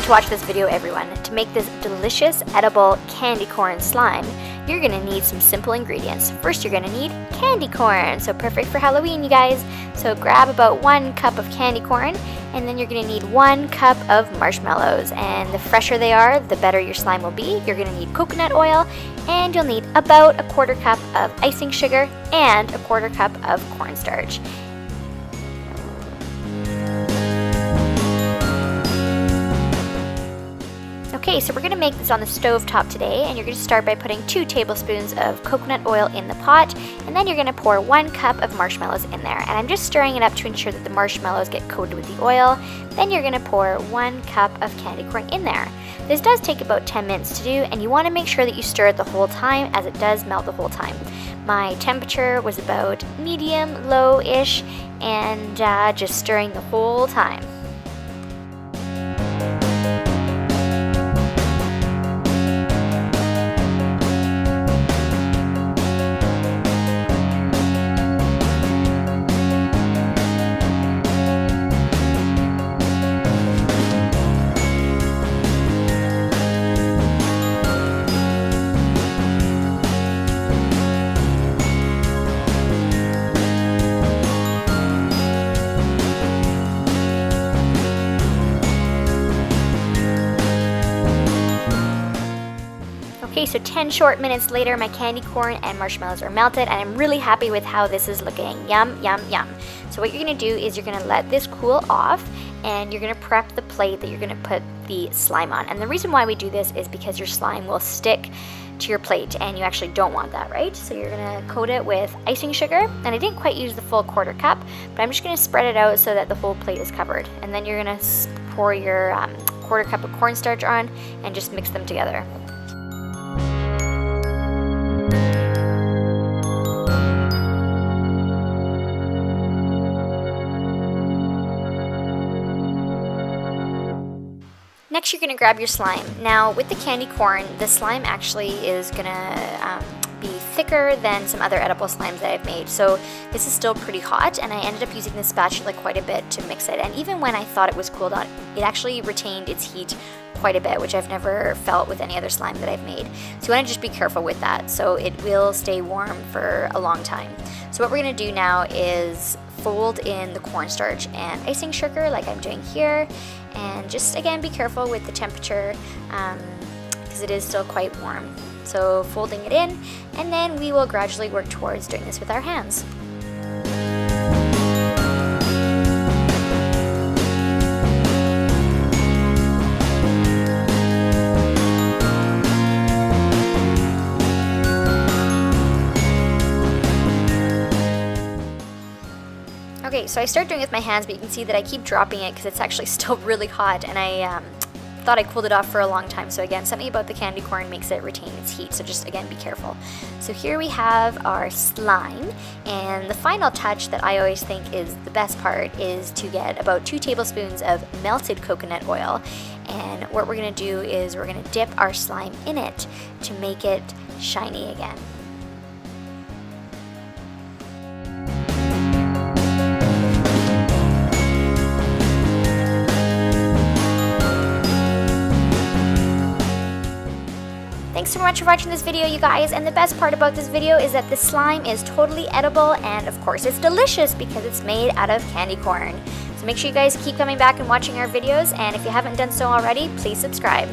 to watch this video, everyone. To make this delicious edible candy corn slime, you're gonna need some simple ingredients. First, you're gonna need candy corn, so perfect for Halloween, you guys. So grab about 1 cup of candy corn, and then you're gonna need 1 cup of marshmallows. And the fresher they are, the better your slime will be. You're gonna need coconut oil, and you'll need about 1/4 cup of icing sugar and 1/4 cup of cornstarch. Okay, so we're going to make this on the stove top today, and you're going to start by putting 2 tablespoons of coconut oil in the pot, and then you're going to pour 1 cup of marshmallows in there. And I'm just stirring it up to ensure that the marshmallows get coated with the oil. Then you're going to pour 1 cup of candy corn in there. This does take about 10 minutes to do, and you want to make sure that you stir it the whole time, as it does melt the whole time. My temperature was about medium, low-ish, and just stirring the whole time. Okay, so 10 short minutes later, my candy corn and marshmallows are melted, and I'm really happy with how this is looking. Yum, yum, yum. So what you're gonna do is you're gonna let this cool off, and you're gonna prep the plate that you're gonna put the slime on. And the reason why we do this is because your slime will stick to your plate, and you actually don't want that, right? So you're gonna coat it with icing sugar, and I didn't quite use the full 1/4 cup, but I'm just gonna spread it out so that the whole plate is covered. And then you're gonna pour your 1/4 cup of cornstarch on and just mix them together. Next, you're going to grab your slime. Now, with the candy corn, the slime actually is going to be thicker than some other edible slimes that I've made. So this is still pretty hot, and I ended up using this spatula quite a bit to mix it. And even when I thought it was cooled down, it actually retained its heat quite a bit, which I've never felt with any other slime that I've made. So you want to just be careful with that, so it will stay warm for a long time. So what we're going to do now is fold in the cornstarch and icing sugar like I'm doing here, and just again be careful with the temperature because it is still quite warm. So folding it in, and then we will gradually work towards doing this with our hands. Okay, so I start doing it with my hands, but you can see that I keep dropping it because it's actually still really hot, and I thought I cooled it off for a long time. So again, something about the candy corn makes it retain its heat, so just again be careful. So here we have our slime, and the final touch that I always think is the best part is to get about 2 tablespoons of melted coconut oil. And what we're going to do is we're going to dip our slime in it to make it shiny again. Thanks so much for watching this video, you guys, and the best part about this video is that the slime is totally edible, and of course it's delicious because it's made out of candy corn. So make sure you guys keep coming back and watching our videos, and if you haven't done so already, please subscribe.